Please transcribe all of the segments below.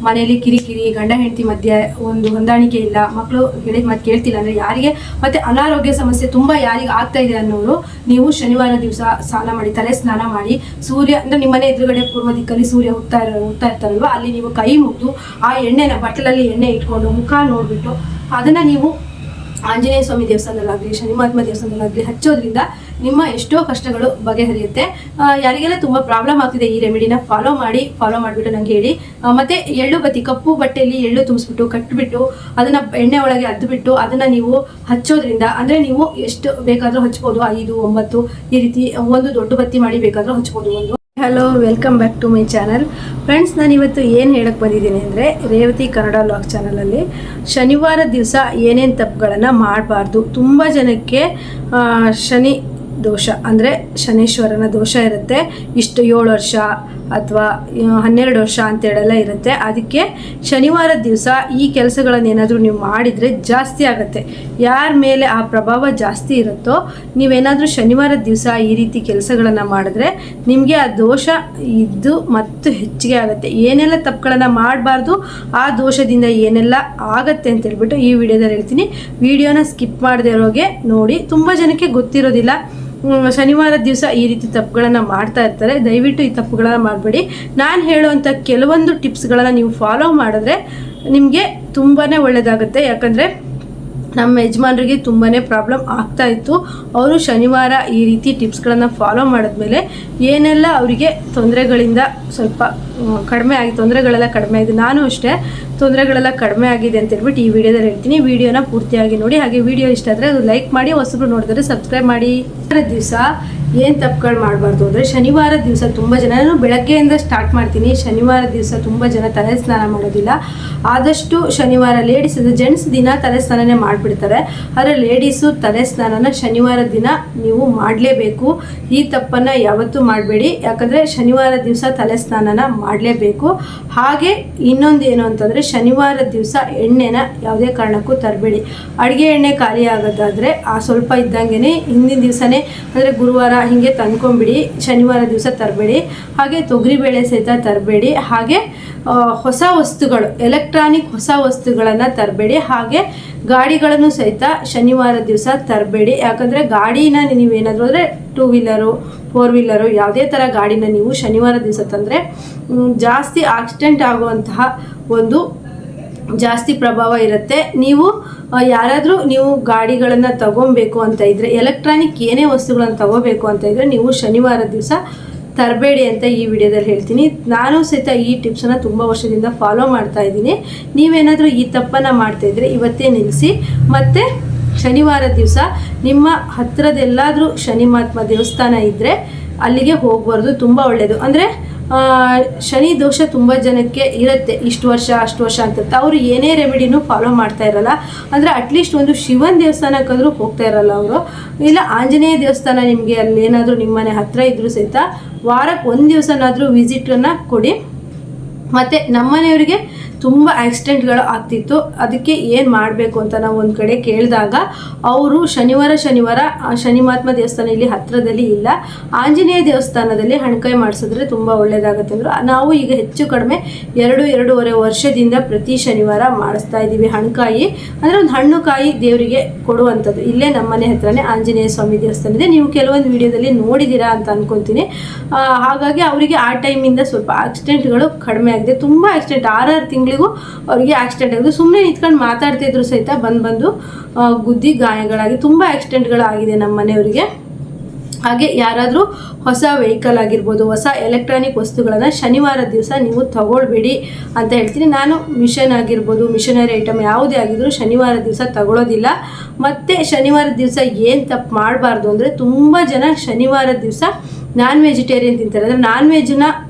ಮನೆಯಲ್ಲಿ ಕಿರಿಕಿರಿ, ಗಂಡ ಹೆಂಡತಿ ಮಧ್ಯೆ ಒಂದು ಹೊಂದಾಣಿಕೆ ಇಲ್ಲ, ಮಕ್ಕಳು ಹೇಳಿದ ಮಾತು ಕೇಳ್ತಿಲ್ಲ ಅಂದರೆ ಯಾರಿಗೆ, ಮತ್ತು ಅನಾರೋಗ್ಯ ಸಮಸ್ಯೆ ತುಂಬ ಯಾರಿಗೆ ಆಗ್ತಾ ಇದೆ ಅನ್ನೋರು ನೀವು ಶನಿವಾರ ದಿವಸ ಸ್ನಾನ ಮಾಡಿ, ತಲೆ ಸ್ನಾನ ಮಾಡಿ, ಸೂರ್ಯ ಅಂದರೆ ನಿಮ್ಮನೆ ಎದುರುಗಡೆ ಪೂರ್ವ ದಿಕ್ಕಲ್ಲಿ ಸೂರ್ಯ ಹುಟ್ತಾ ಇರ್ತಾರಲ್ವ, ಅಲ್ಲಿ ನೀವು ಕೈ ಮುಗಿದು ಆ ಎಣ್ಣೆನ ಬಟ್ಟಲಲ್ಲಿ ಎಣ್ಣೆ ಇಟ್ಕೊಂಡು ಮುಖ ನೋಡಿಬಿಟ್ಟು ಅದನ್ನು ನೀವು ಆಂಜನೇಯ ಸ್ವಾಮಿ ದೇವಸ್ಥಾನದಲ್ಲಾಗಲಿ, ಶನಿ ಮಹಾತ್ಮ ದೇವಸ್ಥಾನದಲ್ಲಾಗಲಿ ಹಚ್ಚೋದ್ರಿಂದ ನಿಮ್ಮ ಎಷ್ಟೋ ಕಷ್ಟಗಳು ಬಗೆಹರಿಯುತ್ತೆ. ಯಾರಿಗೆಲ್ಲ ತುಂಬ ಪ್ರಾಬ್ಲಮ್ ಆಗ್ತಿದೆ ಈ ರೆಮಿಡಿನ ಫಾಲೋ ಮಾಡಿಬಿಟ್ಟು ನಂಗೆ ಹೇಳಿ. ಮತ್ತು ಎಳ್ಳು ಬತ್ತಿ, ಕಪ್ಪು ಬಟ್ಟೆಯಲ್ಲಿ ಎಳ್ಳು ತುಂಬಿಸ್ಬಿಟ್ಟು ಕಟ್ಟಿಬಿಟ್ಟು ಅದನ್ನು ಎಣ್ಣೆ ಒಳಗೆ ಅದ್ದುಬಿಟ್ಟು ಅದನ್ನು ನೀವು ಹಚ್ಚೋದ್ರಿಂದ, ಅಂದರೆ ನೀವು ಎಷ್ಟು ಬೇಕಾದರೂ ಹಚ್ಬೋದು, 5, 9 ಈ ರೀತಿ ಒಂದು ದೊಡ್ಡ ಬತ್ತಿ ಮಾಡಿ ಬೇಕಾದರೂ ಹಚ್ಬೋದು ಒಂದು. Hello, welcome back to my channel. Friends, ನಾನಿವತ್ತು ಏನು ಹೇಳಕ್ಕೆ ಬಂದಿದ್ದೀನಿ ಅಂದರೆ, ರೇವತಿ ಕನ್ನಡ ವ್ಲಾಗ್ ಚಾನಲಲ್ಲಿ ಶನಿವಾರ ದಿವಸ ಏನೇನು ತಪ್ಪುಗಳನ್ನು ಮಾಡಬಾರ್ದು. ತುಂಬ ಜನಕ್ಕೆ ಶನಿ ದೋಷ ಅಂದರೆ ಶನೀಶ್ವರನ ದೋಷ ಇರುತ್ತೆ. ಇಷ್ಟು 7 ವರ್ಷ ಅಥವಾ 12 ವರ್ಷ ಅಂತೇಳೆಲ್ಲ ಇರುತ್ತೆ. ಅದಕ್ಕೆ ಶನಿವಾರ ದಿವಸ ಈ ಕೆಲಸಗಳನ್ನು ಏನಾದರೂ ನೀವು ಮಾಡಿದರೆ ಜಾಸ್ತಿ ಆಗುತ್ತೆ. ಯಾರ ಮೇಲೆ ಆ ಪ್ರಭಾವ ಜಾಸ್ತಿ ಇರುತ್ತೋ, ನೀವೇನಾದರೂ ಶನಿವಾರ ದಿವಸ ಈ ರೀತಿ ಕೆಲಸಗಳನ್ನು ಮಾಡಿದ್ರೆ ನಿಮಗೆ ಆ ದೋಷ ಇದ್ದು ಮತ್ತು ಹೆಚ್ಚಿಗೆ ಆಗುತ್ತೆ. ಏನೆಲ್ಲ ತಪ್ಪುಗಳನ್ನು ಮಾಡಬಾರ್ದು, ಆ ದೋಷದಿಂದ ಏನೆಲ್ಲ ಆಗುತ್ತೆ ಅಂತ ಹೇಳ್ಬಿಟ್ಟು ಈ ವಿಡಿಯೋದಲ್ಲಿ ಹೇಳ್ತೀನಿ. ವಿಡಿಯೋನ ಸ್ಕಿಪ್ ಮಾಡದೇ ಇರೋಗೆ ನೋಡಿ. ತುಂಬ ಜನಕ್ಕೆ ಗೊತ್ತಿರೋದಿಲ್ಲ, ಶನಿವಾರ ದಿವಸ ಈ ರೀತಿ ತಪ್ಪುಗಳನ್ನು ಮಾಡ್ತಾ ಇರ್ತಾರೆ. ದಯವಿಟ್ಟು ಈ ತಪ್ಪುಗಳನ್ನು ಮಾಡಬೇಡಿ. ನಾನು ಹೇಳುವಂಥ ಕೆಲವೊಂದು ಟಿಪ್ಸ್ಗಳನ್ನು ನೀವು ಫಾಲೋ ಮಾಡಿದ್ರೆ ನಿಮಗೆ ತುಂಬಾ ಒಳ್ಳೆಯದಾಗುತ್ತೆ. ಯಾಕಂದರೆ ನಮ್ಮ ಯಜಮಾನರಿಗೆ ತುಂಬಾ ಪ್ರಾಬ್ಲಮ್ ಆಗ್ತಾ ಇತ್ತು. ಅವರು ಶನಿವಾರ ಈ ರೀತಿ ಟಿಪ್ಸ್ಗಳನ್ನು ಫಾಲೋ ಮಾಡಿದ್ಮೇಲೆ ಏನೆಲ್ಲ ಅವರಿಗೆ ತೊಂದರೆಗಳಿಂದ ಸ್ವಲ್ಪ ಕಡಿಮೆ ಆಗಿ, ತೊಂದರೆಗಳೆಲ್ಲ ಕಡಿಮೆ ಆಗಿದೆ. ನಾನು ಅಷ್ಟೇ ತೊಂದರೆಗಳೆಲ್ಲ ಕಡಿಮೆ ಆಗಿದೆ ಅಂತ ಹೇಳ್ಬಿಟ್ಟು ಈ ವಿಡಿಯೋದಲ್ಲಿ ಹೇಳ್ತೀನಿ. ವಿಡಿಯೋನ ಪೂರ್ತಿಯಾಗಿ ನೋಡಿ. ಹಾಗೆ ವಿಡಿಯೋ ಇಷ್ಟ ಆದರೆ ಅದು ಲೈಕ್ ಮಾಡಿ, ಹೊಸಬ್ರು ನೋಡಿದ್ರೆ ಸಬ್ಸ್ಕ್ರೈಬ್ ಮಾಡಿ. ದಿವಸ ಏನು ತಪ್ಪುಗಳು ಮಾಡಬಾರ್ದು ಅಂದರೆ, ಶನಿವಾರ ದಿವಸ ತುಂಬ ಜನ, ನಾನು ಬೆಳಗ್ಗೆಯಿಂದ ಸ್ಟಾರ್ಟ್ ಮಾಡ್ತೀನಿ. ಶನಿವಾರ ದಿವಸ ತುಂಬ ಜನ ತಲೆ ಸ್ನಾನ ಮಾಡೋದಿಲ್ಲ. ಆದಷ್ಟು ಶನಿವಾರ ಲೇಡೀಸ್, ಜೆಂಟ್ಸ್ ದಿನ ತಲೆ ಸ್ನಾನನೇ ಮಾಡಿಬಿಡ್ತಾರೆ. ಆದರೆ ಲೇಡೀಸು ತಲೆ ಸ್ನಾನನ ಶನಿವಾರ ದಿನ ನೀವು ಮಾಡಲೇಬೇಕು. ಈ ತಪ್ಪನ್ನು ಯಾವತ್ತೂ ಮಾಡಬೇಡಿ. ಯಾಕಂದರೆ ಶನಿವಾರ ದಿವಸ ತಲೆ ಸ್ನಾನನ ಮಾಡಲೇಬೇಕು. ಹಾಗೆ ಇನ್ನೊಂದು ಏನು ಅಂತಂದರೆ, ಶನಿವಾರ ದಿವಸ ಎಣ್ಣೆನ ಯಾವುದೇ ಕಾರಣಕ್ಕೂ ತರಬೇಡಿ. ಅಡುಗೆ ಎಣ್ಣೆ ಖಾಲಿ ಆಗೋದಾದರೆ ಆ ಸ್ವಲ್ಪ ಇದ್ದಂಗೆ ಹಿಂದಿನ ದಿವಸನೇ, ಅಂದರೆ ಗುರುವಾರ ಹೀಗೆ ತಂದ್ಕೊಂಬಿಡಿ. ಶನಿವಾರ ದಿವಸ ತರಬೇಡಿ. ಹಾಗೆ ತೊಗರಿಬೇಳೆ ಸಹಿತ ತರಬೇಡಿ. ಹಾಗೆ ಹೊಸ ವಸ್ತುಗಳು, ಎಲೆಕ್ಟ್ರಾನಿಕ್ ಹೊಸ ವಸ್ತುಗಳನ್ನು ತರಬೇಡಿ. ಹಾಗೆ ಗಾಡಿಗಳನ್ನು ಸಹಿತ ಶನಿವಾರ ದಿವಸ ತರಬೇಡಿ. ಯಾಕಂದರೆ ಗಾಡಿನ ನೀವೇನಾದರೂ ಅಂದರೆ 2 ವೀಲರು 4 ವೀಲರು ಯಾವುದೇ ಥರ ಗಾಡಿನ ನೀವು ಶನಿವಾರ ದಿವಸ ತಂದರೆ ಜಾಸ್ತಿ ಆಕ್ಸಿಡೆಂಟ್ ಆಗುವಂತಹ ಒಂದು ಜಾಸ್ತಿ ಪ್ರಭಾವ ಇರುತ್ತೆ. ನೀವು ಯಾರಾದರೂ ನೀವು ಗಾಡಿಗಳನ್ನು ತಗೊಬೇಕು ಅಂತ ಇದ್ದರೆ, ಎಲೆಕ್ಟ್ರಾನಿಕ್ ಏನೇ ವಸ್ತುಗಳನ್ನು ತಗೋಬೇಕು ಅಂತ ಇದ್ದರೆ ನೀವು ಶನಿವಾರ ದಿವಸ ತರಬೇಡಿ ಅಂತ ಈ ವಿಡಿಯೋದಲ್ಲಿ ಹೇಳ್ತೀನಿ. ನಾನು ಸಹಿತ ಈ ಟಿಪ್ಸನ್ನು ತುಂಬ ವರ್ಷದಿಂದ ಫಾಲೋ ಮಾಡ್ತಾ ಇದ್ದೀನಿ. ನೀವೇನಾದರೂ ಈ ತಪ್ಪನ್ನು ಮಾಡ್ತಾಯಿದ್ರೆ ಇವತ್ತೇ ನಿಲ್ಲಿಸಿ. ಮತ್ತು ಶನಿವಾರ ದಿವಸ ನಿಮ್ಮ ಹತ್ತಿರದೆಲ್ಲಾದರೂ ಶನಿ ಮಹಾತ್ಮ ದೇವಸ್ಥಾನ ಇದ್ದರೆ ಅಲ್ಲಿಗೆ ಹೋಗ್ಬಾರ್ದು, ತುಂಬ ಒಳ್ಳೆಯದು. ಅಂದರೆ ಶನಿ ದೋಷ ತುಂಬ ಜನಕ್ಕೆ ಇರುತ್ತೆ, ಇಷ್ಟು ವರ್ಷ ಅಷ್ಟು ವರ್ಷ ಅಂತ. ಅವರು ಏನೇ ರೆಮಿಡಿನೂ ಫಾಲೋ ಮಾಡ್ತಾ ಇರಲ್ಲ. ಅಂದರೆ ಅಟ್ಲೀಸ್ಟ್ ಒಂದು ಶಿವನ ದೇವಸ್ಥಾನಕ್ಕಾದರೂ ಹೋಗ್ತಾ ಇರಲ್ಲ ಅವರು. ಇಲ್ಲ ಆಂಜನೇಯ ದೇವಸ್ಥಾನ ನಿಮಗೆ ಅಲ್ಲೇನಾದರೂ ನಿಮ್ಮನೆ ಹತ್ತಿರ ಇದ್ದರೂ ಸಹಿತ ವಾರಕ್ಕೆ 1 ದಿವಸನಾದರೂ ವಿಸಿಟನ್ನು ಕೊಡಿ. ಮತ್ತು ನಮ್ಮನೆಯವರಿಗೆ ತುಂಬ ಆಕ್ಸಿಡೆಂಟ್ಗಳು ಆಗ್ತಿತ್ತು. ಅದಕ್ಕೆ ಏನು ಮಾಡಬೇಕು ಅಂತ ನಾವು ಒಂದು ಕಡೆ ಕೇಳಿದಾಗ ಅವರು ಶನಿವಾರ ಶನಿ ಮಹಾತ್ಮ ದೇವಸ್ಥಾನ ಇಲ್ಲಿ ಹತ್ತಿರದಲ್ಲಿ ಇಲ್ಲ, ಆಂಜನೇಯ ದೇವಸ್ಥಾನದಲ್ಲಿ ಹಣ್ಕಾಯಿ ಮಾಡಿಸಿದ್ರೆ ತುಂಬ ಒಳ್ಳೆಯದಾಗುತ್ತೆ ಅಂದರು. ನಾವು ಈಗ ಹೆಚ್ಚು ಕಡಿಮೆ 2-2.5 ವರ್ಷದಿಂದ ಪ್ರತಿ ಶನಿವಾರ ಮಾಡಿಸ್ತಾ ಇದ್ದೀವಿ ಹಣ್ಕಾಯಿ. ಅಂದರೆ ಒಂದು ಹಣ್ಣು ಕಾಯಿ ದೇವರಿಗೆ ಕೊಡುವಂಥದ್ದು. ಇಲ್ಲೇ ನಮ್ಮನೆ ಹತ್ರನೇ ಆಂಜನೇಯ ಸ್ವಾಮಿ ದೇವಸ್ಥಾನ ಇದೆ. ನೀವು ಕೆಲವೊಂದು ವಿಡಿಯೋದಲ್ಲಿ ನೋಡಿದ್ದೀರಾ ಅಂತ ಅಂದ್ಕೊತೀನಿ. ಹಾಗಾಗಿ ಅವರಿಗೆ ಆ ಟೈಮಿಂದ ಸ್ವಲ್ಪ ಆಕ್ಸಿಡೆಂಟ್ಗಳು ಕಡಿಮೆ ಆಗಿದೆ. ತುಂಬ ಆಕ್ಸಿಡೆಂಟ್ 6 ತಿಂಗಳಿಗೂ ಅವರಿಗೆ ಆಕ್ಸಿಡೆಂಟ್ ಆಗಿದೆ. ಸುಮ್ಮನೆ ನಿಂತ್ಕೊಂಡು ಮಾತಾಡ್ತಿದ್ರು ಸಹಿತ ಬಂದು ಗುದ್ದಿ ಗಾಯಗಳಾಗಿ ತುಂಬ ಆಕ್ಸಿಡೆಂಟ್ಗಳು ಆಗಿದೆ ನಮ್ಮ ಮನೆಯವರಿಗೆ. ಹಾಗೆ ಯಾರಾದರೂ ಹೊಸ ವೆಹಿಕಲ್ ಆಗಿರ್ಬೋದು, ಹೊಸ ಎಲೆಕ್ಟ್ರಾನಿಕ್ ವಸ್ತುಗಳನ್ನು ಶನಿವಾರ ದಿವಸ ನೀವು ತಗೊಳ್ಬೇಡಿ ಅಂತ ಹೇಳ್ತೀನಿ. ನಾನು ಮಿಷನ್ ಆಗಿರ್ಬೋದು, ಮಿಷನರಿ ಐಟಮ್ ಯಾವುದೇ ಆಗಿದ್ರೂ ಶನಿವಾರ ದಿವಸ ತಗೊಳ್ಳೋದಿಲ್ಲ. ಮತ್ತು ಶನಿವಾರ ದಿವಸ ಏನು ತಪ್ಪು ಮಾಡಬಾರ್ದು ಅಂದರೆ, ತುಂಬ ಜನ ಶನಿವಾರ ದಿವಸ ನಾನ್ ವೆಜಿಟೇರಿಯನ್ ತಿಂತಾರೆ. ಅಂದರೆ ನಾನ್ ವೆಜ್ನ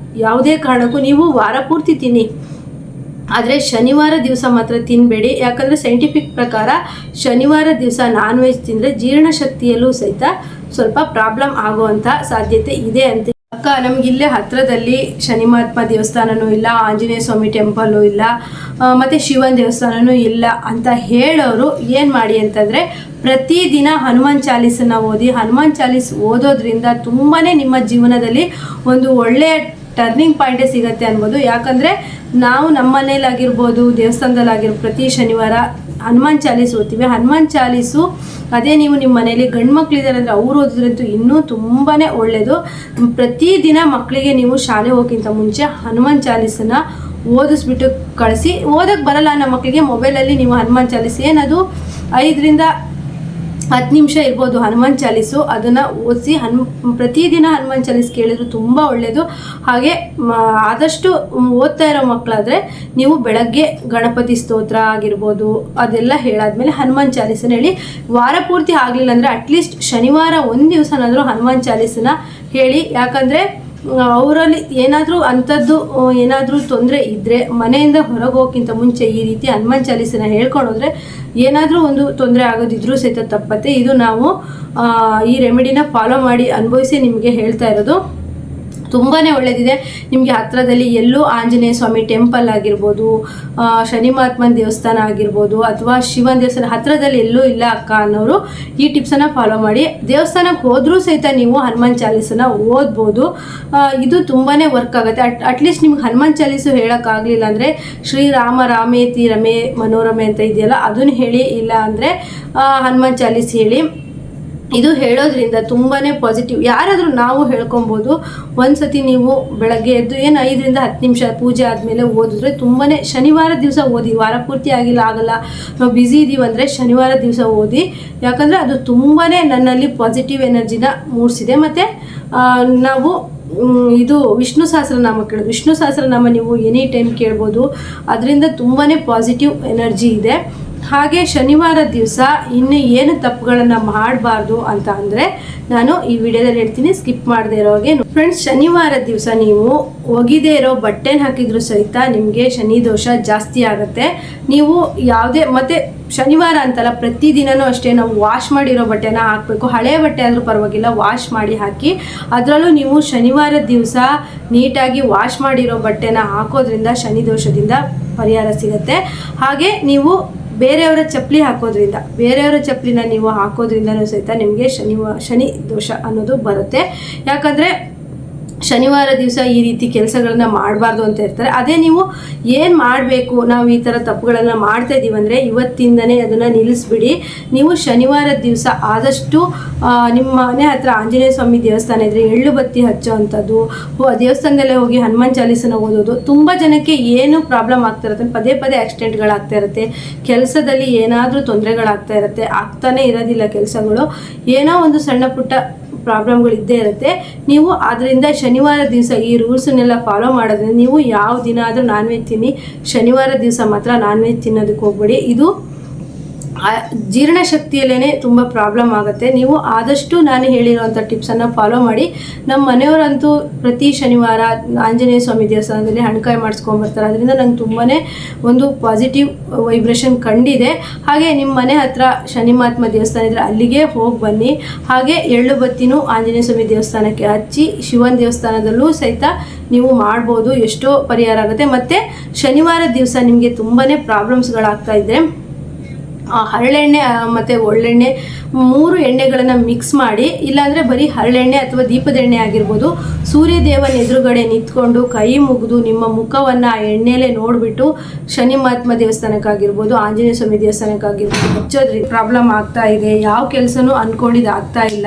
ಯಾವುದೇ ಕಾರಣಕ್ಕೂ ನೀವು ವಾರ ಪೂರ್ತಿ ತಿನ್ನಿ, ಆದರೆ ಶನಿವಾರ ದಿವಸ ಮಾತ್ರ ತಿನ್ನಬೇಡಿ. ಯಾಕಂದರೆ ಸೈಂಟಿಫಿಕ್ ಪ್ರಕಾರ ಶನಿವಾರ ದಿವಸ ನಾನ್ ವೆಜ್ ತಿಂದರೆ ಜೀರ್ಣಶಕ್ತಿಯಲ್ಲೂ ಸಹಿತ ಸ್ವಲ್ಪ ಪ್ರಾಬ್ಲಮ್ ಆಗುವಂಥ ಸಾಧ್ಯತೆ ಇದೆ ಅಂತ. ಅಕ್ಕ, ನಮಗಿಲ್ಲೇ ಹತ್ತಿರದಲ್ಲಿ ಶನಿ ಮಹಾತ್ಮ ದೇವಸ್ಥಾನವೂ ಇಲ್ಲ, ಆಂಜನೇಯ ಸ್ವಾಮಿ ಟೆಂಪಲ್ಲು ಇಲ್ಲ, ಮತ್ತು ಶಿವನ ದೇವಸ್ಥಾನವೂ ಇಲ್ಲ ಅಂತ ಹೇಳೋರು ಏನು ಮಾಡಿ ಅಂತಂದರೆ, ಪ್ರತಿದಿನ ಹನುಮಾನ್ ಚಾಲೀಸನ್ನು ಓದಿ. ಹನುಮಾನ್ ಚಾಲೀಸ್ ಓದೋದ್ರಿಂದ ತುಂಬಾ ನಿಮ್ಮ ಜೀವನದಲ್ಲಿ ಒಂದು ಒಳ್ಳೆಯ ಟರ್ನಿಂಗ್ ಪಾಯಿಂಟೇ ಸಿಗುತ್ತೆ ಅನ್ಬೋದು. ಯಾಕಂದರೆ ನಾವು ನಮ್ಮ ಮನೇಲಾಗಿರ್ಬೋದು, ದೇವಸ್ಥಾನದಲ್ಲಾಗಿರ್ಬೋದು, ಪ್ರತಿ ಶನಿವಾರ ಹನುಮಾನ್ ಚಾಲೀಸ್ ಓದ್ತೀವಿ. ಹನುಮಾನ್ ಚಾಲೀಸು ಅದೇ ನೀವು ನಿಮ್ಮ ಮನೇಲಿ ಗಂಡು ಮಕ್ಕಳಿದ್ದಾರೆ ಅಂದರೆ ಅವ್ರು ಓದಿದ್ರಂತೂ ಇನ್ನೂ ತುಂಬಾ ಒಳ್ಳೆಯದು. ಪ್ರತಿದಿನ ಮಕ್ಕಳಿಗೆ ನೀವು ಶಾಲೆ ಹೋಗೋಕ್ಕಿಂತ ಮುಂಚೆ ಹನುಮಾನ್ ಚಾಲೀಸನ್ನು ಓದಿಸ್ಬಿಟ್ಟು ಕಳಿಸಿ. ಓದಕ್ಕೆ ಬರಲ್ಲ ನಮ್ಮ ಮಕ್ಕಳಿಗೆ, ಮೊಬೈಲಲ್ಲಿ ನೀವು ಹನುಮಾನ್ ಚಾಲೀಸ್ ಏನದು 5 ರಿಂದ 10 ನಿಮಿಷ ಇರ್ಬೋದು ಹನುಮಾನ್ ಚಾಲೀಸು, ಅದನ್ನು ಓದಿಸಿ ಪ್ರತಿದಿನ ಹನುಮಾನ್ ಚಾಲೀಸ್ ಕೇಳಿದ್ರು ತುಂಬ ಒಳ್ಳೆಯದು. ಹಾಗೆ ಆದಷ್ಟು ಓದ್ತಾ ಇರೋ ಮಕ್ಕಳಾದರೆ ನೀವು ಬೆಳಗ್ಗೆ ಗಣಪತಿ ಸ್ತೋತ್ರ ಆಗಿರ್ಬೋದು ಅದೆಲ್ಲ ಹೇಳಾದ್ಮೇಲೆ ಹನುಮಾನ್ ಚಾಲೀಸನ್ನ ಹೇಳಿ. ವಾರ ಪೂರ್ತಿ ಆಗಲಿಲ್ಲ ಅಂದರೆ ಅಟ್ಲೀಸ್ಟ್ ಶನಿವಾರ ಒಂದು ದಿವಸನಾದರೂ ಹನುಮಾನ್ ಚಾಲೀಸನ್ನ ಹೇಳಿ. ಯಾಕಂದರೆ ಅವರಲ್ಲಿ ಏನಾದರೂ ತೊಂದರೆ ಇದ್ದರೆ ಮನೆಯಿಂದ ಹೊರಗೆ ಹೋಗೋಕ್ಕಿಂತ ಮುಂಚೆ ಈ ರೀತಿ ಹನುಮಾನ್ ಚಾಲೀಸನ್ನ ಹೇಳ್ಕೊಂಡೋದ್ರೆ ಏನಾದರೂ ಒಂದು ತೊಂದರೆ ಆಗೋದಿದ್ರೂ ಸಹಿತ ತಪ್ಪತ್ತೆ. ಇದು ನಾವು ಈ ರೆಮಿಡಿನ ಫಾಲೋ ಮಾಡಿ ಅನುಭವಿಸಿ ನಿಮಗೆ ಹೇಳ್ತಾ ಇರೋದು. ತುಂಬಾ ಒಳ್ಳೆಯದಿದೆ. ನಿಮಗೆ ಹತ್ತಿರದಲ್ಲಿ ಎಲ್ಲೂ ಆಂಜನೇಯ ಸ್ವಾಮಿ ಟೆಂಪಲ್ ಆಗಿರ್ಬೋದು, ಶನಿ ಮಹಾತ್ಮನ ದೇವಸ್ಥಾನ ಆಗಿರ್ಬೋದು, ಅಥವಾ ಶಿವನ ದೇವಸ್ಥಾನ ಹತ್ತಿರದಲ್ಲಿ ಎಲ್ಲೂ ಇಲ್ಲ ಅಕ್ಕ ಅನ್ನೋರು ಈ ಟಿಪ್ಸನ್ನು ಫಾಲೋ ಮಾಡಿ. ದೇವಸ್ಥಾನಕ್ಕೆ ಹೋದರೂ ಸಹಿತ ನೀವು ಹನುಮಾನ್ ಚಾಲೀಸನ್ನ ಓದ್ಬೋದು. ಇದು ತುಂಬಾ ವರ್ಕ್ ಆಗುತ್ತೆ. ಅಟ್ಲೀಸ್ಟ್ ನಿಮ್ಗೆ ಹನುಮಾನ್ ಚಾಲೀಸು ಹೇಳೋಕ್ಕಾಗಲಿಲ್ಲ ಅಂದರೆ ಶ್ರೀರಾಮ ರಾಮೇತಿ ರಮೇ ಮನೋರಮೆ ಅಂತ ಇದೆಯಲ್ಲ ಅದನ್ನು ಹೇಳಿ, ಇಲ್ಲ ಅಂದರೆ ಹನುಮಾನ್ ಚಾಲೀಸ್ ಹೇಳಿ. ಇದು ಹೇಳೋದ್ರಿಂದ ತುಂಬಾ ಪಾಸಿಟಿವ್. ಯಾರಾದರೂ ನಾವು ಹೇಳ್ಕೊಬೋದು. ಒಂದು ಸತಿ ನೀವು ಬೆಳಗ್ಗೆ ಎದ್ದು 5 ರಿಂದ 10 ನಿಮಿಷ ಪೂಜೆ ಆದಮೇಲೆ ಓದಿದ್ರೆ ತುಂಬಾ, ಶನಿವಾರ ದಿವಸ ಓದಿ, ವಾರ ಪೂರ್ತಿ ಆಗಲ್ಲ ನಾವು ಬ್ಯುಸಿ ಇದ್ದೀವಿ ಅಂದರೆ ಶನಿವಾರ ದಿವಸ ಓದಿ. ಯಾಕಂದರೆ ಅದು ತುಂಬಾ ನನ್ನಲ್ಲಿ ಪಾಸಿಟಿವ್ ಎನರ್ಜಿನ ಮೂಡಿಸಿದೆ. ಮತ್ತು ನಾವು ಇದು ವಿಷ್ಣು ಸಹಸ್ರನಾಮ ಕೇಳೋದು. ವಿಷ್ಣು ಸಹಸ್ರನಾಮ ನೀವು ಎನಿ ಟೈಮ್ ಕೇಳ್ಬೋದು. ಅದರಿಂದ ತುಂಬಾ ಪಾಸಿಟಿವ್ ಎನರ್ಜಿ ಇದೆ. ಹಾಗೆ ಶನಿವಾರ ದಿವಸ ಇನ್ನು ಏನು ತಪ್ಪುಗಳನ್ನು ಮಾಡಬಾರ್ದು ಅಂತ ಅಂದರೆ ನಾನು ಈ ವಿಡಿಯೋದಲ್ಲಿ ಹೇಳ್ತೀನಿ, ಸ್ಕಿಪ್ ಮಾಡದೇ ಇರೋಗೆ. ಫ್ರೆಂಡ್ಸ್, ಶನಿವಾರ ದಿವಸ ನೀವು ಒಗಿದೇ ಇರೋ ಬಟ್ಟೆನ ಹಾಕಿದ್ರು ಸಹಿತ ನಿಮಗೆ ಶನಿ ದೋಷ ಜಾಸ್ತಿ ಆಗುತ್ತೆ. ನೀವು ಯಾವುದೇ ಮತ್ತು ಶನಿವಾರ ಅಂತಲ್ಲ, ಪ್ರತಿದಿನವೂ ಅಷ್ಟೇ ನಾವು ವಾಶ್ ಮಾಡಿರೋ ಬಟ್ಟೆನ ಹಾಕಬೇಕು. ಹಳೆಯ ಬಟ್ಟೆ ಆದರೂ ಪರವಾಗಿಲ್ಲ, ವಾಶ್ ಮಾಡಿ ಹಾಕಿ. ಅದರಲ್ಲೂ ನೀವು ಶನಿವಾರ ದಿವಸ ನೀಟಾಗಿ ವಾಶ್ ಮಾಡಿರೋ ಬಟ್ಟೆನ ಹಾಕೋದ್ರಿಂದ ಶನಿ ದೋಷದಿಂದ ಪರಿಹಾರ ಸಿಗುತ್ತೆ. ಹಾಗೆ ನೀವು ಬೇರೆಯವರ ಚಪ್ಪಲಿನ ನೀವು ಹಾಕೋದ್ರಿಂದನೂ ಸಹಿತ ನಿಮಗೆ ಶನಿ ದೋಷ ಅನ್ನೋದು ಬರುತ್ತೆ. ಯಾಕಂದರೆ ಶನಿವಾರ ದಿವಸ ಈ ರೀತಿ ಕೆಲಸಗಳನ್ನ ಮಾಡಬಾರ್ದು ಅಂತ ಇರ್ತಾರೆ. ಅದೇ ನೀವು ಏನು ಮಾಡಬೇಕು, ನಾವು ಈ ಥರ ತಪ್ಪುಗಳನ್ನು ಮಾಡ್ತಾ ಇದ್ದೀವಿ ಅಂದರೆ ಇವತ್ತಿಂದನೇ ಅದನ್ನು ನಿಲ್ಲಿಸ್ಬಿಡಿ. ನೀವು ಶನಿವಾರ ದಿವಸ ಆದಷ್ಟು ನಿಮ್ಮ ಮನೆ ಹತ್ರ ಆಂಜನೇಯ ಸ್ವಾಮಿ ದೇವಸ್ಥಾನ ಇದ್ದರೆ ಎಳ್ಳು ಬತ್ತಿ ಹಚ್ಚೋ ಅಂಥದ್ದು, ದೇವಸ್ಥಾನದಲ್ಲೇ ಹೋಗಿ ಹನುಮಾನ್ ಚಾಲೀಸನ ಓದೋದು. ತುಂಬ ಜನಕ್ಕೆ ಏನು ಪ್ರಾಬ್ಲಮ್ ಆಗ್ತಾ ಇರುತ್ತೆ, ಪದೇ ಆಕ್ಸಿಡೆಂಟ್ಗಳಾಗ್ತಾ ಇರುತ್ತೆ, ಕೆಲಸದಲ್ಲಿ ಏನಾದರೂ ತೊಂದರೆಗಳಾಗ್ತಾ ಇರುತ್ತೆ, ಆಗ್ತಾನೆ ಇರೋದಿಲ್ಲ ಕೆಲಸಗಳು, ಏನೋ ಒಂದು ಸಣ್ಣ ಪುಟ್ಟ ಪ್ರಾಬ್ಲಮ್ಗಳು ಇದ್ದೇ ಇರುತ್ತೆ. ನೀವು ಆದ್ದರಿಂದ ಶನಿವಾರ ದಿವಸ ಈ ರೂಲ್ಸನ್ನೆಲ್ಲ ಫಾಲೋ ಮಾಡೋದ್ರಿಂದ ನೀವು ಯಾವ ದಿನ ಆದರೂ ನಾನ್ ವೆಜ್ ತಿನ್ನಿ, ಶನಿವಾರ ದಿವಸ ಮಾತ್ರ ನಾನ್ ವೆಜ್ ತಿನ್ನೋದಕ್ಕೆ ಹೋಗ್ಬೇಡಿ. ಇದು ಜೀರ್ಣಶಕ್ತಿಯಲ್ಲೇ ತುಂಬ ಪ್ರಾಬ್ಲಮ್ ಆಗುತ್ತೆ. ನೀವು ಆದಷ್ಟು ನಾನು ಹೇಳಿರೋವಂಥ ಟಿಪ್ಸನ್ನು ಫಾಲೋ ಮಾಡಿ. ನಮ್ಮ ಮನೆಯವರಂತೂ ಪ್ರತಿ ಶನಿವಾರ ಆಂಜನೇಯ ಸ್ವಾಮಿ ದೇವಸ್ಥಾನದಲ್ಲಿ ಹಣ್ಕಾಯಿ ಮಾಡಿಸ್ಕೊಂಬರ್ತಾರೆ. ಅದರಿಂದ ನಂಗೆ ತುಂಬಾ ಒಂದು ಪಾಸಿಟಿವ್ ವೈಬ್ರೇಷನ್ ಕಂಡಿದೆ. ಹಾಗೆ ನಿಮ್ಮ ಮನೆ ಹತ್ರ ಶನಿ ಮಹಾತ್ಮ ದೇವಸ್ಥಾನ ಇದ್ದರೆ ಅಲ್ಲಿಗೆ ಹೋಗಿ ಬನ್ನಿ. ಹಾಗೆ ಎಳ್ಳು ಬತ್ತಿನೂ ಆಂಜನೇಯ ಸ್ವಾಮಿ ದೇವಸ್ಥಾನಕ್ಕೆ ಹಚ್ಚಿ ಶಿವನ ದೇವಸ್ಥಾನದಲ್ಲೂ ಸಹಿತ ನೀವು ಮಾಡ್ಬೋದು. ಎಷ್ಟೋ ಪರಿಹಾರ ಆಗುತ್ತೆ. ಮತ್ತು ಶನಿವಾರ ದಿವಸ ನಿಮಗೆ ತುಂಬಾ ಪ್ರಾಬ್ಲಮ್ಸ್ಗಳಾಗ್ತಾ ಇದ್ದರೆ ಹರಳೆಣ್ಣೆ ಮತ್ತು ಒಳ್ಳೆಣ್ಣೆ 3 ಎಣ್ಣೆಗಳನ್ನು ಮಿಕ್ಸ್ ಮಾಡಿ, ಇಲ್ಲಾಂದರೆ ಬರೀ ಹರಳೆಣ್ಣೆ ಅಥವಾ ದೀಪದ ಎಣ್ಣೆ ಆಗಿರ್ಬೋದು, ಸೂರ್ಯದೇವನ ಎದುರುಗಡೆ ನಿಂತ್ಕೊಂಡು ಕೈ ಮುಗಿದು ನಿಮ್ಮ ಮುಖವನ್ನು ಆ ಎಣ್ಣೆಲೇ ನೋಡಿಬಿಟ್ಟು ಶನಿ ಮಹಾತ್ಮ ದೇವಸ್ಥಾನಕ್ಕಾಗಿರ್ಬೋದು, ಆಂಜನೇಯ ಸ್ವಾಮಿ ದೇವಸ್ಥಾನಕ್ಕಾಗಿರ್ಬೋದು ಹಚ್ಚೋದ್ರಿಂದ ಪ್ರಾಬ್ಲಮ್ ಆಗ್ತಾ ಇದೆ, ಯಾವ ಕೆಲಸನೂ ಅಂದ್ಕೊಂಡಿದ್ದು ಆಗ್ತಾ ಇಲ್ಲ,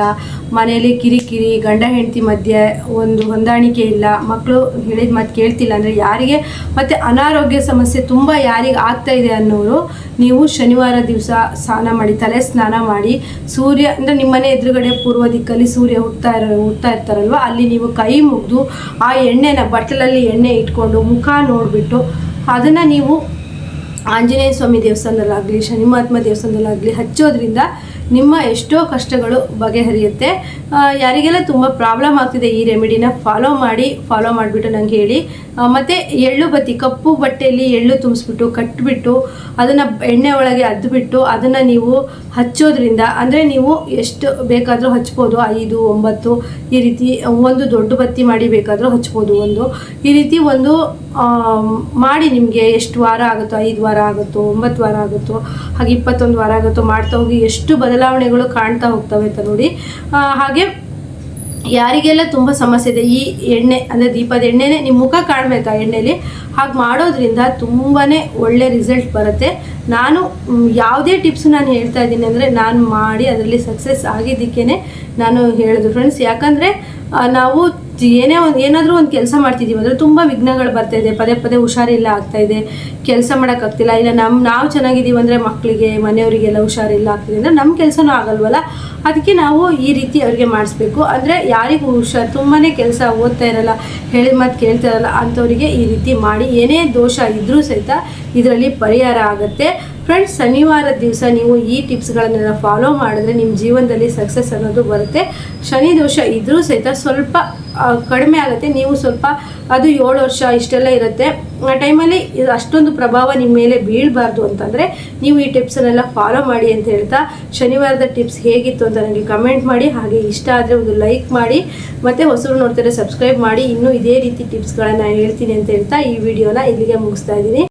ಮನೆಯಲ್ಲಿ ಕಿರಿಕಿರಿ, ಗಂಡ ಹೆಂಡತಿ ಮಧ್ಯೆ ಒಂದು ಹೊಂದಾಣಿಕೆ ಇಲ್ಲ, ಮಕ್ಕಳು ಹೇಳಿದ ಮಾತು ಕೇಳ್ತಿಲ್ಲ ಅಂದರೆ ಯಾರಿಗೆ, ಮತ್ತು ಅನಾರೋಗ್ಯ ಸಮಸ್ಯೆ ತುಂಬ ಯಾರಿಗೆ ಆಗ್ತಾ ಇದೆ ಅನ್ನೋರು ನೀವು ಶನಿವಾರ ದಿವಸ ಸ್ನಾನ ಮಾಡಿ, ತಲೆ ಸ್ನಾನ ಮಾಡಿ, ಸೂರ್ಯ ಅಂದರೆ ನಿಮ್ಮನೆ ಎದುರುಗಡೆ ಪೂರ್ವ ದಿಕ್ಕಲ್ಲಿ ಸೂರ್ಯ ಹುಟ್ತಾ ಇರ್ತಾರಲ್ವ, ಅಲ್ಲಿ ನೀವು ಕೈ ಮುಗಿದು ಆ ಎಣ್ಣೆನ ಬಟ್ಟಲಲ್ಲಿ ಎಣ್ಣೆ ಇಟ್ಕೊಂಡು ಮುಖ ನೋಡಿಬಿಟ್ಟು ಅದನ್ನು ನೀವು ಆಂಜನೇಯ ಸ್ವಾಮಿ ದೇವಸ್ಥಾನದಲ್ಲಾಗಲಿ ಶನಿ ಮಹಾತ್ಮ ದೇವಸ್ಥಾನದಲ್ಲಾಗಲಿ ಹಚ್ಚೋದ್ರಿಂದ ನಿಮ್ಮ ಎಷ್ಟೋ ಕಷ್ಟಗಳು ಬಗೆಹರಿಯುತ್ತೆ. ಯಾರಿಗೆಲ್ಲ ತುಂಬ ಪ್ರಾಬ್ಲಮ್ ಆಗ್ತಿದೆ ಈ ರೆಮಿಡಿನ ಫಾಲೋ ಮಾಡಿಬಿಟ್ಟು ನಂಗೆ ಹೇಳಿ. ಮತ್ತು ಎಳ್ಳು ಬತ್ತಿ, ಕಪ್ಪು ಬಟ್ಟೆಯಲ್ಲಿ ಎಳ್ಳು ತುಂಬಿಸ್ಬಿಟ್ಟು ಕಟ್ಟಿಬಿಟ್ಟು ಅದನ್ನು ಎಣ್ಣೆ ಒಳಗೆ ಅದ್ಬಿಟ್ಟು ಅದನ್ನು ನೀವು ಹಚ್ಚೋದ್ರಿಂದ, ಅಂದರೆ ನೀವು ಎಷ್ಟು ಬೇಕಾದರೂ ಹಚ್ಬೋದು, 5, 9 ಈ ರೀತಿ ಒಂದು ದೊಡ್ಡ ಬತ್ತಿ ಮಾಡಿ ಬೇಕಾದರೂ ಹಚ್ಬೋದು. ಈ ರೀತಿ ಒಂದು ಮಾಡಿ, ನಿಮಗೆ ಎಷ್ಟು ವಾರ ಆಗುತ್ತೋ, 5 ವಾರ ಆಗುತ್ತೋ, 9 ವಾರ ಆಗುತ್ತೋ, ಹಾಗೆ 21 ವಾರ ಆಗುತ್ತೋ ಮಾಡ್ತಾ ಹೋಗಿ ಎಷ್ಟು ಬದಲಾವಣೆಗಳು ಕಾಣ್ತಾ ಹೋಗ್ತವೆ ಅಂತ ನೋಡಿ. ಹಾಗೆ ಯಾರಿಗೆಲ್ಲ ತುಂಬ ಸಮಸ್ಯೆ ಇದೆ, ಈ ಎಣ್ಣೆ ಅಂದರೆ ದೀಪದ ಎಣ್ಣೆನೇ ನಿಮ್ಮ ಮುಖ ಕಾಣಬೇಕಾ ಎಣ್ಣೆಲಿ, ಹಾಗೆ ಮಾಡೋದ್ರಿಂದ ತುಂಬಾ ಒಳ್ಳೆ ರಿಸಲ್ಟ್ ಬರುತ್ತೆ. ನಾನು ಯಾವುದೇ ಟಿಪ್ಸ್ ನಾನು ಹೇಳ್ತಾ ಇದ್ದೀನಿ ಅಂದರೆ ನಾನು ಮಾಡಿ ಅದರಲ್ಲಿ ಸಕ್ಸಸ್ ಆಗಿದ್ದಕ್ಕೇ ನಾನು ಹೇಳಿದ್ರು ಫ್ರೆಂಡ್ಸ್. ಯಾಕಂದರೆ ನಾವು ಏನಾದರೂ ಒಂದು ಕೆಲಸ ಮಾಡ್ತಿದ್ದೀವಿ ಅಂದರೆ ತುಂಬ ವಿಘ್ನಗಳು ಬರ್ತಾಯಿದೆ, ಪದೇ ಪದೇ ಹುಷಾರಿಲ್ಲ ಆಗ್ತಾಯಿದೆ, ಕೆಲಸ ಮಾಡೋಕ್ಕಾಗ್ತಿಲ್ಲ, ಇಲ್ಲ ನಾವು ಚೆನ್ನಾಗಿದ್ದೀವಿ ಅಂದರೆ ಮಕ್ಕಳಿಗೆ ಮನೆಯವರಿಗೆಲ್ಲ ಹುಷಾರಿಲ್ಲ ಆಗ್ತಿದೆ ಅಂದರೆ ನಮ್ಮ ಕೆಲಸನೂ ಆಗಲ್ವಲ್ಲ. ಅದಕ್ಕೆ ನಾವು ಈ ರೀತಿ ಅವ್ರಿಗೆ ಮಾಡಿಸ್ಬೇಕು. ಅಂದರೆ ಯಾರಿಗೂ ತುಂಬಾ ಕೆಲಸ ಓದ್ತಾ ಇರಲ್ಲ, ಹೇಳಿದ ಮಾತು ಕೇಳ್ತಾ ಇರಲ್ಲ ಅಂಥವರಿಗೆ ಈ ರೀತಿ ಮಾಡಿ ಏನೇ ದೋಷ ಇದ್ದರೂ ಸಹಿತ ಇದರಲ್ಲಿ ಪರಿಹಾರ ಆಗುತ್ತೆ ಫ್ರೆಂಡ್ಸ್. ಶನಿವಾರದ ದಿವಸ ನೀವು ಈ ಟಿಪ್ಸ್ಗಳನ್ನೆಲ್ಲ ಫಾಲೋ ಮಾಡಿದ್ರೆ ನಿಮ್ಮ ಜೀವನದಲ್ಲಿ ಸಕ್ಸಸ್ ಅನ್ನೋದು ಬರುತ್ತೆ. ಶನಿ ದೋಷ ಇದ್ದರೂ ಸಹಿತ ಸ್ವಲ್ಪ ಕಡಿಮೆ ಆಗುತ್ತೆ. ನೀವು ಸ್ವಲ್ಪ ಅದು 7 ವರ್ಷ ಇಷ್ಟೆಲ್ಲ ಇರುತ್ತೆ, ಆ ಟೈಮಲ್ಲಿ ಅಷ್ಟೊಂದು ಪ್ರಭಾವ ನಿಮ್ಮ ಮೇಲೆ ಬೀಳಬಾರ್ದು ಅಂತಂದರೆ ನೀವು ಈ ಟಿಪ್ಸನ್ನೆಲ್ಲ ಫಾಲೋ ಮಾಡಿ ಅಂತ ಹೇಳ್ತಾ, ಶನಿವಾರದ ಟಿಪ್ಸ್ ಹೇಗಿತ್ತು ಅಂತ ನನಗೆ ಕಮೆಂಟ್ ಮಾಡಿ. ಹಾಗೆ ಇಷ್ಟ ಆದರೆ ಒಂದು ಲೈಕ್ ಮಾಡಿ, ಮತ್ತು ಹೊಸರು ನೋಡ್ತಾರೆ ಸಬ್ಸ್ಕ್ರೈಬ್ ಮಾಡಿ. ಇನ್ನೂ ಇದೇ ರೀತಿ ಟಿಪ್ಸ್ಗಳನ್ನು ಹೇಳ್ತೀನಿ ಅಂತ ಹೇಳ್ತಾ ಈ ವಿಡಿಯೋನ ಇಲ್ಲಿಗೆ ಮುಗಿಸ್ತಾ ಇದ್ದೀನಿ.